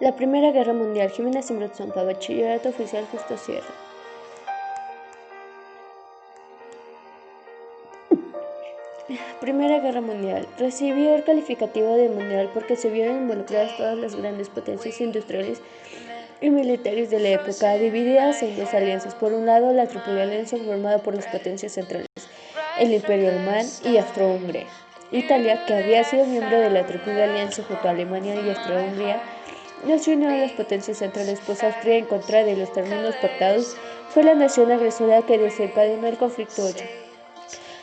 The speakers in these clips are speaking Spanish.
La Primera Guerra Mundial. Jimena Simbrotzompa, Bachillerato Oficial Justo Sierra. Primera Guerra Mundial. Recibió el calificativo de mundial porque se vieron involucradas todas las grandes potencias industriales y militares de la época, divididas en dos alianzas. Por un lado, la Triple Alianza formada por las potencias centrales, el Imperio Alemán y Austro-Hungría. Italia, que había sido miembro de la Triple Alianza junto a Alemania y Austro-Hungría, no se unió a las potencias centrales, pues Austria, en contra de los términos pactados, fue la nación agresora que desencadenó el conflicto 8.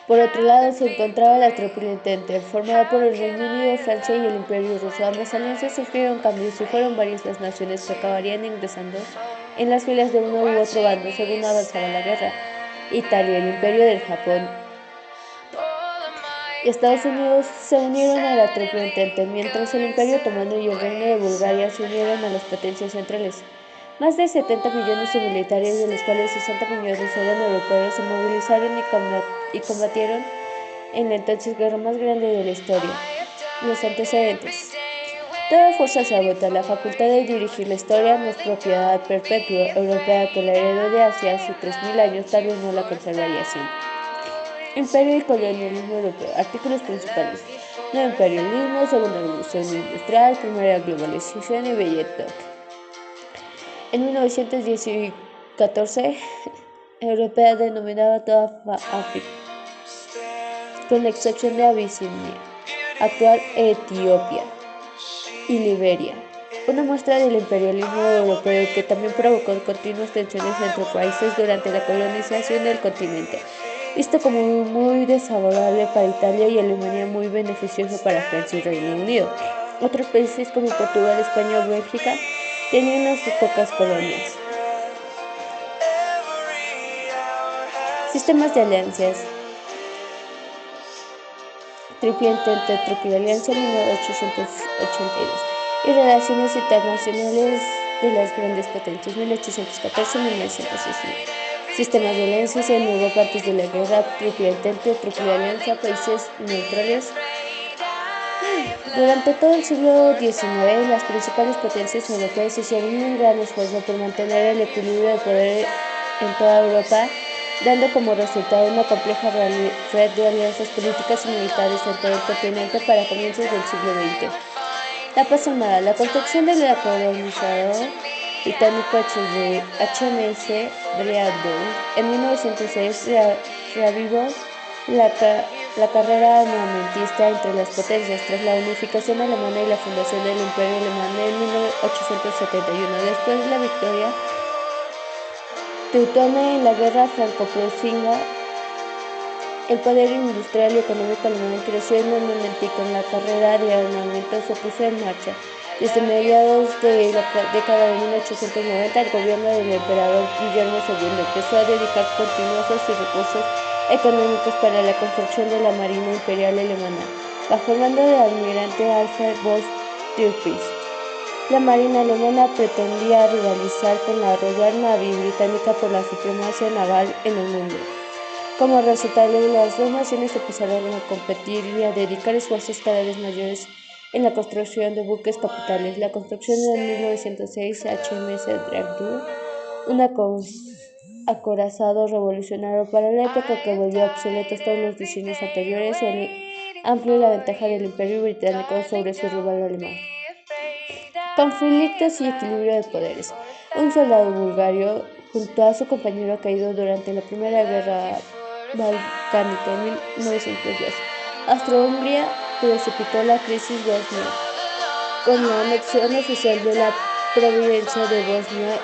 Por otro lado, se encontraba la Triple Entente, formada por el Reino Unido, Francia y el Imperio Ruso. Ambas alianzas sufrieron cambios y fueron varias las naciones que acabarían ingresando en las filas de uno u otro bando según avanzaba la guerra. Italia, el Imperio del Japón y Estados Unidos se unieron a la Triple Entente, mientras el Imperio Otomano y el Reino de Bulgaria se unieron a las potencias centrales. Más de 70 millones de militares, de los cuales 60 millones eran europeos, se movilizaron y combatieron en la entonces guerra más grande de la historia. Los antecedentes. Toda fuerza se agota. La facultad de dirigir la historia no es propiedad perpetua europea que la heredó de Asia hace 3000 años, tal vez no la conservaría así. Imperio y colonialismo europeo. Artículos principales. Nuevo imperialismo, segunda revolución industrial, primera globalización y Belletot. En 1914, europea denominaba toda África, con la excepción de Abisinia, actual Etiopía y Liberia. Una muestra del imperialismo europeo que también provocó continuas tensiones entre países durante la colonización del continente, visto como muy desfavorable para Italia y Alemania, muy beneficioso para Francia y Reino Unido. Otros países como Portugal, España o Bélgica tenían sus pocas colonias. Sistemas de alianzas. Triple Entente, Triple Alianza 1882 y relaciones internacionales de las grandes potencias 1814-1916. Sistemas de alianzas en Europa antes de la guerra. Triple Entente, Triple Alianza, países neutrales. Durante todo el siglo XIX, las principales potencias europeas hicieron un gran esfuerzo por mantener el equilibrio de poder en toda Europa, dando como resultado una compleja red de alianzas políticas y militares en todo el continente para comienzos del siglo XX. La paz armada. La construcción del colonizador británico HMS Braddock en 1906 reavivó la carrera armamentista entre las potencias tras la unificación alemana y la fundación del Imperio Alemán en 1871. Después de la victoria teutona en la guerra franco-prusiana, el poder industrial y económico alemán creció enormemente y con la carrera de armamento se puso en marcha. Desde mediados de la década de 1890, el gobierno del emperador Guillermo II empezó a dedicar continuosos y recursos económicos para la construcción de la Marina Imperial Alemana, bajo el mando del almirante Alfred von Tirpitz. La Marina alemana pretendía rivalizar con la Royal Navy británica por la supremacía naval en el mundo. Como resultado, las dos naciones empezaron a competir y a dedicar esfuerzos cada vez mayores en la construcción de buques capitales. La construcción en 1906 HMS Dragdo, un acorazado revolucionario para la época que volvió obsoletos todos los diseños anteriores, amplió la ventaja del Imperio Británico sobre su rival alemán. Conflictos y equilibrio de poderes. Un soldado bulgario, junto a su compañero caído durante la Primera Guerra Balcánica en 1902, Austro-Hungría precipitó la crisis bosnia con la anexión oficial de la provincia de Bosnia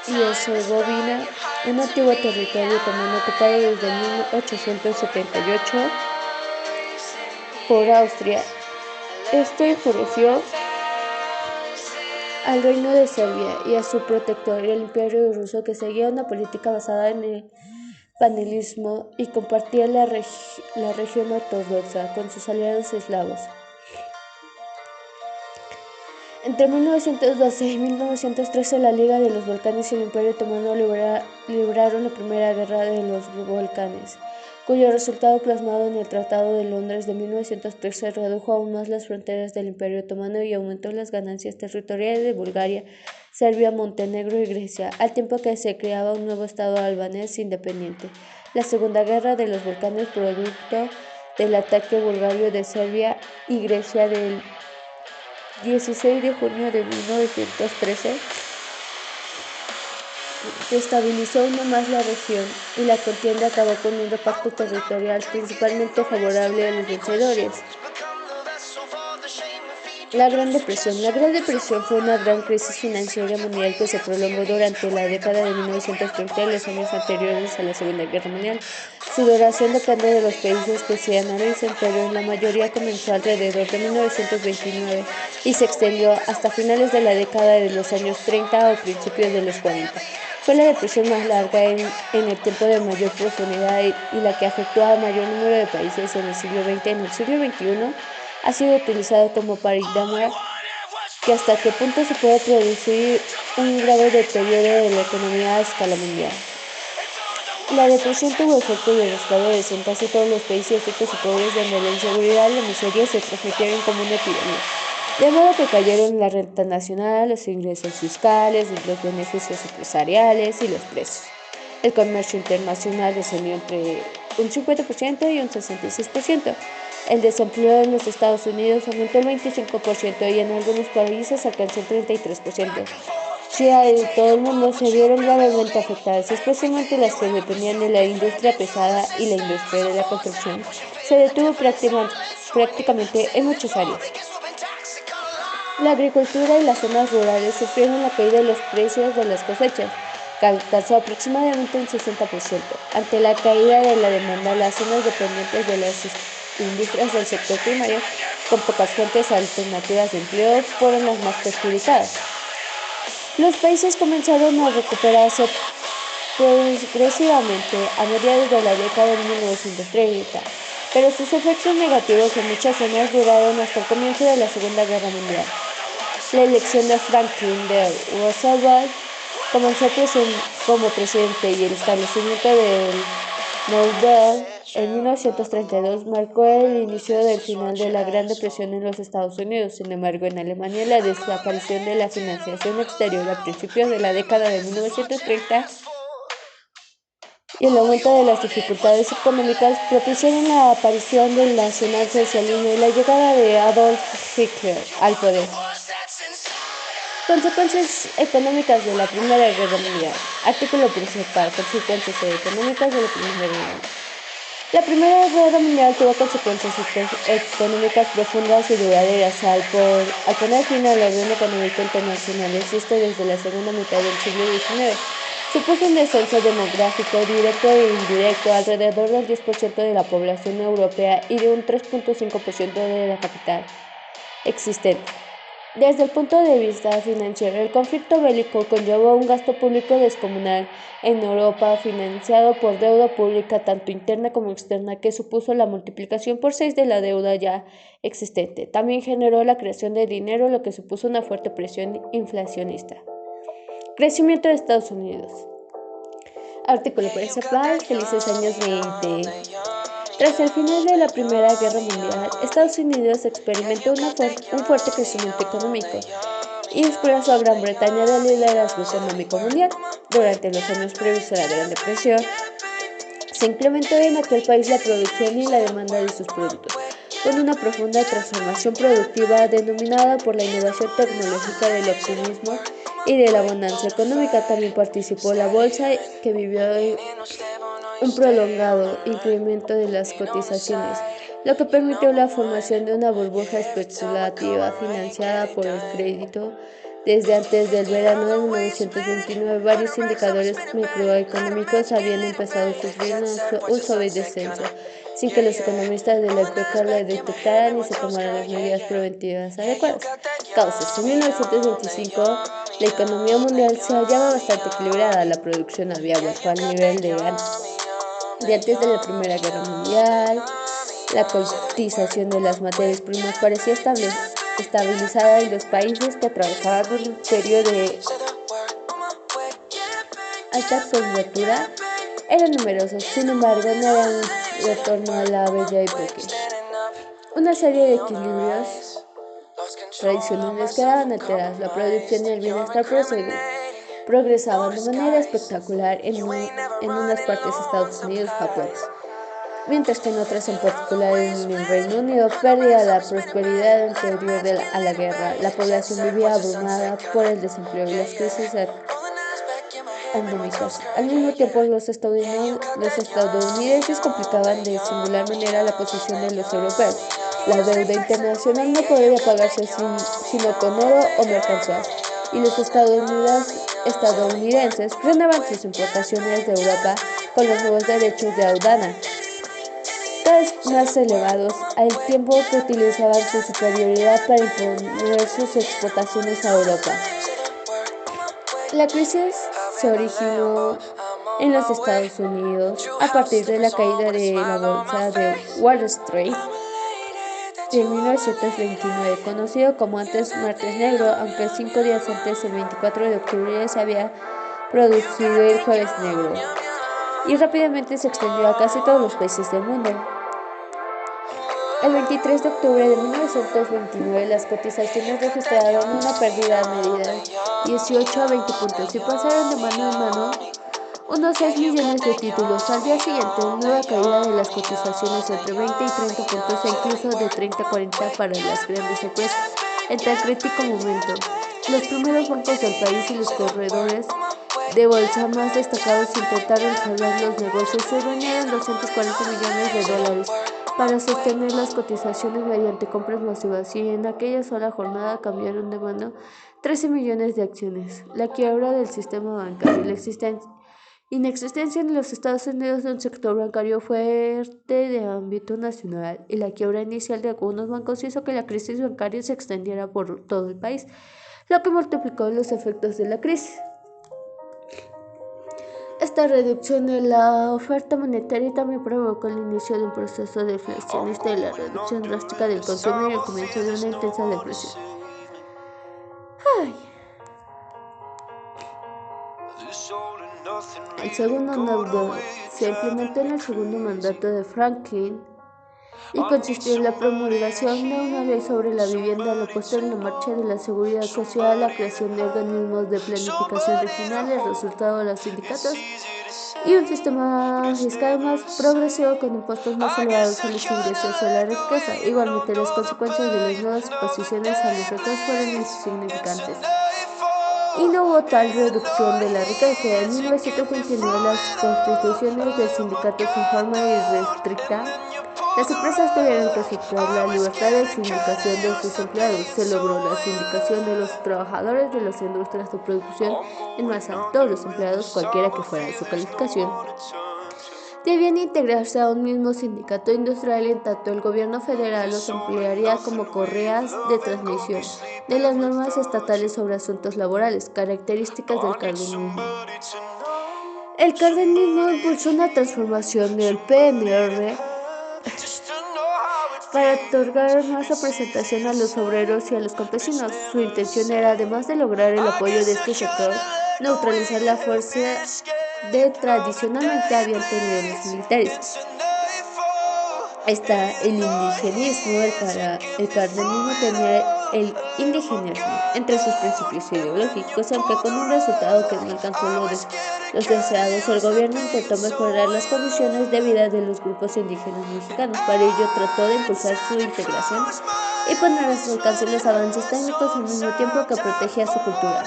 y Herzegovina, un antiguo territorio otomano ocupado desde 1878 por Austria. Esto enfureció al Reino de Serbia y a su protector, el Imperio Ruso, que seguía una política basada en el panelismo y compartía la región ortodoxa con sus aliados eslavos. Entre 1912 y 1913, la Liga de los Balcanes y el Imperio Otomano libraron la Primera Guerra de los Balcanes. cuyo resultado plasmado en el Tratado de Londres de 1913 redujo aún más las fronteras del Imperio Otomano y aumentó las ganancias territoriales de Bulgaria, Serbia, Montenegro y Grecia, al tiempo que se creaba un nuevo Estado albanés independiente. La Segunda Guerra de los Balcanes, producto del ataque bulgario de Serbia y Grecia del 16 de junio de 1913, destabilizó aún más la región y la contienda acabó con un reparto territorial principalmente favorable a los vencedores. La Gran Depresión. La Gran Depresión fue una gran crisis financiera mundial que se prolongó durante la década de 1930 y los años anteriores a la Segunda Guerra Mundial. Su duración depende de los países que se analicen, pero en la mayoría comenzó alrededor de 1929 y se extendió hasta finales de la década de los años 30 o principios de los 40. Fue la depresión más larga en el tiempo de mayor profundidad y la que afectó a mayor número de países en el siglo XX. En el siglo XXI ha sido utilizado como paradigma que hasta qué punto se puede producir un grave deterioro de la economía a escala mundial. La depresión tuvo efectos devastadores en casi todos los países ricos y pobres, donde la inseguridad y la miseria se transmitieron como una epidemia, de modo que cayeron la renta nacional, los ingresos fiscales, los beneficios empresariales y los precios. El comercio internacional descendió entre un 50% y un 66%. El desempleo en los Estados Unidos aumentó el 25% y en algunos países alcanzó el 33%. China y todo el mundo se vieron gravemente afectadas, especialmente las que dependían de la industria pesada y la industria de la construcción. Se detuvo prácticamente en muchas áreas. La agricultura y las zonas rurales sufrieron la caída de los precios de las cosechas, que alcanzó aproximadamente un 60%. Ante la caída de la demanda, las zonas dependientes de las industrias del sector primario, con pocas fuentes alternativas de empleo, fueron las más perjudicadas. Los países comenzaron a recuperarse progresivamente a mediados de la década de 1930, pero sus efectos negativos en muchas zonas duraron hasta el comienzo de la Segunda Guerra Mundial. La elección de Franklin D. Roosevelt como presidente y el establecimiento del Nobel en 1932 marcó el inicio del final de la Gran Depresión en los Estados Unidos. Sin embargo, en Alemania, la desaparición de la financiación exterior a principios de la década de 1930 y el aumento de las dificultades económicas propiciaron la aparición del nacionalsocialismo y la llegada de Adolf Hitler al poder. Consecuencias económicas de la Primera Guerra Mundial. Artículo principal. Consecuencias económicas de la Primera Guerra Mundial. La Primera Guerra Mundial tuvo consecuencias económicas profundas y duraderas al poner fin al orden económico internacional existente desde la segunda mitad del siglo XIX. Supuso un descenso demográfico directo e indirecto alrededor del 10% de la población europea y de un 3.5% de la capital existente. Desde el punto de vista financiero, el conflicto bélico conllevó un gasto público descomunal en Europa, financiado por deuda pública tanto interna como externa, que supuso la multiplicación por 6 de la deuda ya existente. También generó la creación de dinero, lo que supuso una fuerte presión inflacionista. Crecimiento de Estados Unidos. Artículo principal. Felices años 20. Tras el final de la Primera Guerra Mundial, Estados Unidos experimentó un fuerte crecimiento económico y desplazó a Gran Bretaña del liderazgo económico mundial. Durante los años previos a la Gran Depresión, se incrementó en aquel país la producción y la demanda de sus productos, con una profunda transformación productiva denominada por la innovación tecnológica, del optimismo y de la bonanza económica. También participó la bolsa, que vivió un prolongado incremento de las cotizaciones, lo que permitió la formación de una burbuja especulativa financiada por el crédito. Desde antes del verano de 1929, varios indicadores microeconómicos habían empezado a sufrir un suave descenso, sin que los economistas de la época lo detectaran y se tomaran las medidas preventivas adecuadas. Causas. En 1925, la economía mundial se hallaba bastante equilibrada, la producción había vuelto al nivel de antes de la Primera Guerra Mundial, la cotización de las materias primas parecía estabilizada y los países que atravesaban un periodo de alta coyuntura eran numerosos. Sin embargo, no eran retorno a la bella época. Una serie de equilibrios tradicionales quedaban alteradas, la producción y el bienestar progresaban de manera espectacular en unas partes de Estados Unidos y Japón, mientras que en otras, en particular en el Reino Unido, perdía la prosperidad anterior a la guerra. La población vivía abrumada por el desempleo y las crisis endémicas. Al mismo tiempo, los estadounidenses complicaban de singular manera la posición de los europeos. La deuda internacional no podía pagarse sino con oro o mercancías, y los estadounidenses frenaban sus importaciones de Europa con los nuevos derechos de aduana, cada vez más elevados, al tiempo que utilizaban su superioridad para imponer sus exportaciones a Europa. La crisis se originó en los Estados Unidos a partir de la caída de la bolsa de Wall Street en 1929, conocido como antes Martes Negro, aunque 5 días antes, el 24 de octubre, se había producido el Jueves Negro, y rápidamente se extendió a casi todos los países del mundo. El 23 de octubre de 1929, las cotizaciones registraron una pérdida medida de 18 a 20 puntos y pasaron de mano en mano unos 6 millones de títulos. Al día siguiente, una nueva caída de las cotizaciones entre 20 y 30 puntos e incluso de 30 a 40 para las grandes empresas. En tan crítico momento, los primeros bancos del país y los corredores de bolsa más destacados intentaron salvar los negocios y reunieron 240 millones de dólares para sostener las cotizaciones mediante compras masivas, y en aquella sola jornada cambiaron de mano 13 millones de acciones. La quiebra del sistema bancario y la inexistencia en los Estados Unidos de un sector bancario fuerte de ámbito nacional y la quiebra inicial de algunos bancos hizo que la crisis bancaria se extendiera por todo el país, lo que multiplicó los efectos de la crisis. Esta reducción de la oferta monetaria también provocó el inicio de un proceso deflacionista y la reducción drástica del consumo y el comienzo de una intensa depresión. El segundo nodo se implementó en el segundo mandato de Franklin y consistió en la promulgación de una ley sobre la vivienda, la puesta en marcha de la seguridad social, la creación de organismos de planificación regional, el resultado de los sindicatos y un sistema fiscal más progresivo con impuestos más elevados a los ingresos y a la riqueza. Igualmente, las consecuencias de las nuevas imposiciones a los ricos fueron insignificantes y no hubo tal reducción de la riqueza. En 1929, las constituciones del sindicato en forma irrestricta. Las empresas tuvieron que aceptar la libertad de sindicación de sus empleados. Se logró la sindicación de los trabajadores de las industrias de producción en masa. Todos los empleados, cualquiera que fuera su calificación, debían integrarse a un mismo sindicato industrial, y en tanto el gobierno federal los emplearía como correas de transmisión de las normas estatales sobre asuntos laborales, características del cardenismo. El cardenismo impulsó una transformación del PNR para otorgar más representación a los obreros y a los campesinos. Su intención era, además de lograr el apoyo de este sector, neutralizar la fuerza que tradicionalmente habían tenido los militares. Está el indigenismo. El cardenismo tenía el indigenismo entre sus principios ideológicos, aunque con un resultado que no alcanzó los deseados. El gobierno intentó mejorar las condiciones de vida de los grupos indígenas mexicanos. Para ello trató de impulsar su integración y poner a su alcance los avances técnicos al mismo tiempo que protegía su cultura.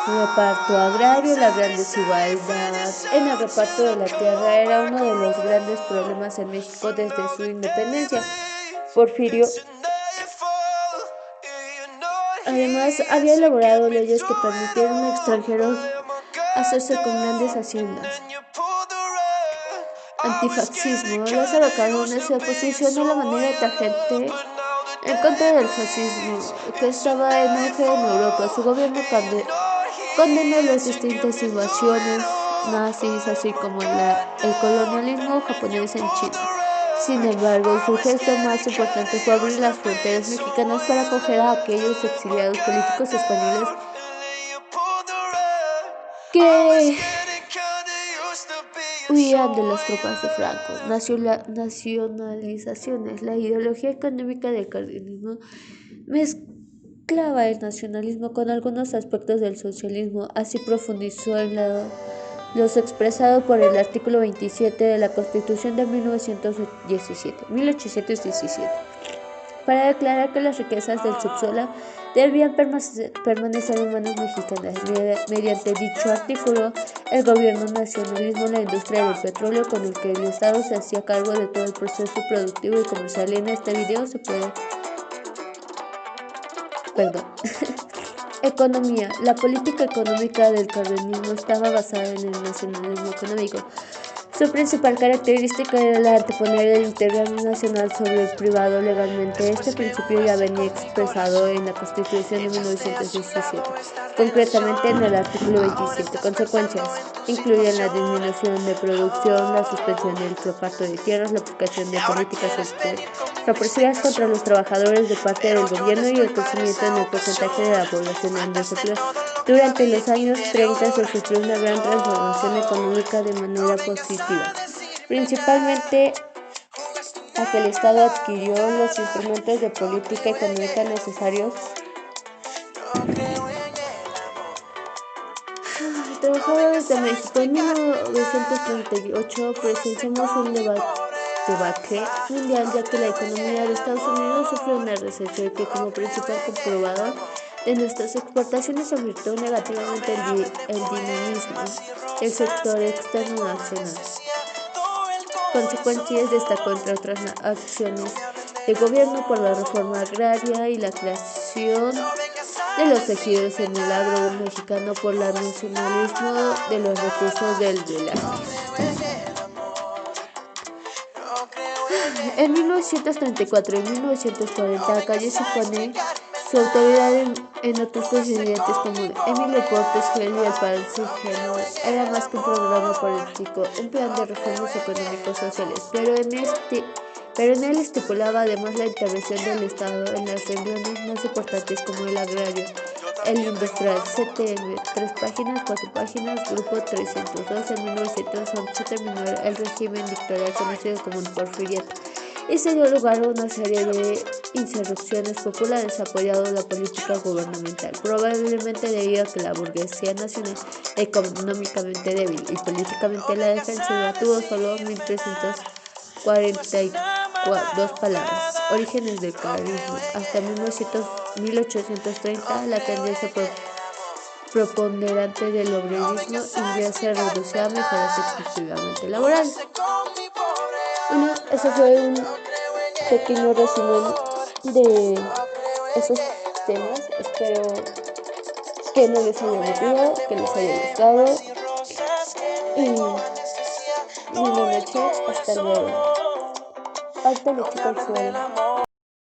Reparto agrario. La gran desigualdad en el reparto de la tierra era uno de los grandes problemas en México desde su independencia. Porfirio, además, había elaborado leyes que permitieron a extranjeros hacerse con grandes haciendas. Antifascismo. Lázaro Cárdenas se posicionó de la manera tajante en contra del fascismo, que estaba en auge en Europa. Su gobierno condenó las distintas invasiones nazis, así como el colonialismo japonés en China. Sin embargo, su gesto más importante fue abrir las fronteras mexicanas para acoger a aquellos exiliados políticos españoles que huían de las tropas de Franco. Nacionalizaciones. La ideología económica del cardenismo mezclaba el nacionalismo con algunos aspectos del socialismo. Así profundizó en los expresados por el artículo 27 de la Constitución de 1817, para declarar que las riquezas del subsuelo debían permanecer en manos mexicanas. Mediante dicho artículo, el gobierno nacionalizó la industria del petróleo, con el que el Estado se hacía cargo de todo el proceso productivo y comercial. En este video se puede... Perdón. Economía. La política económica del cardenismo estaba basada en el nacionalismo económico. Su principal característica era la anteponer el interés nacional sobre el privado legalmente. Este principio ya venía expresado en la Constitución de 1917, concretamente en el artículo 27. Consecuencias incluyen la disminución de producción, la suspensión del reparto de tierras, la aplicación de políticas represivas contra los trabajadores de parte del gobierno y el crecimiento en el porcentaje de la población en desempleo. Durante los años 30 se sufrió una gran transformación económica de manera positiva, principalmente a que el Estado adquirió los instrumentos de política económica necesarios. Trabajadores de México. En 1938 presenciamos un debate mundial, ya que la economía de Estados Unidos sufrió una recesión que, como principal comprobador de nuestras exportaciones, afectó negativamente el dinamismo del sector externo nacional. Consecuencias destacó, entre otras acciones de gobierno, por la reforma agraria y la creación de los tejidos en el agro mexicano, por el nacionalismo de los recursos del velaje. En 1934 y 1940, Calle se pone su autoridad en otros presidentes como Emilio Portes Gel y Alfonso General. Era más que un programa político, un plan de reformas económicos sociales, pero en él estipulaba además la intervención del Estado en las renglones más importantes como el agrario, el industrial. CTM, 3 páginas, 4 páginas, grupo 302. En 1911 terminó el régimen dictatorial conocido como el Porfiriato y se dio lugar a una serie de insurrecciones populares apoyando la política gubernamental, probablemente debido a que la burguesía nacional, económicamente débil y políticamente la defensiva, tuvo solo 1.342 palabras. Orígenes del carlismo. Hasta 1830, la tendencia preponderante del obrerismo inglés se reducía a mejoras exclusivamente laborales. Bueno, ese fue un pequeño resumen de esos temas. Espero que no les haya aburrido, que les haya gustado. Y buenas noches, hasta luego. Hasta luego, chicos.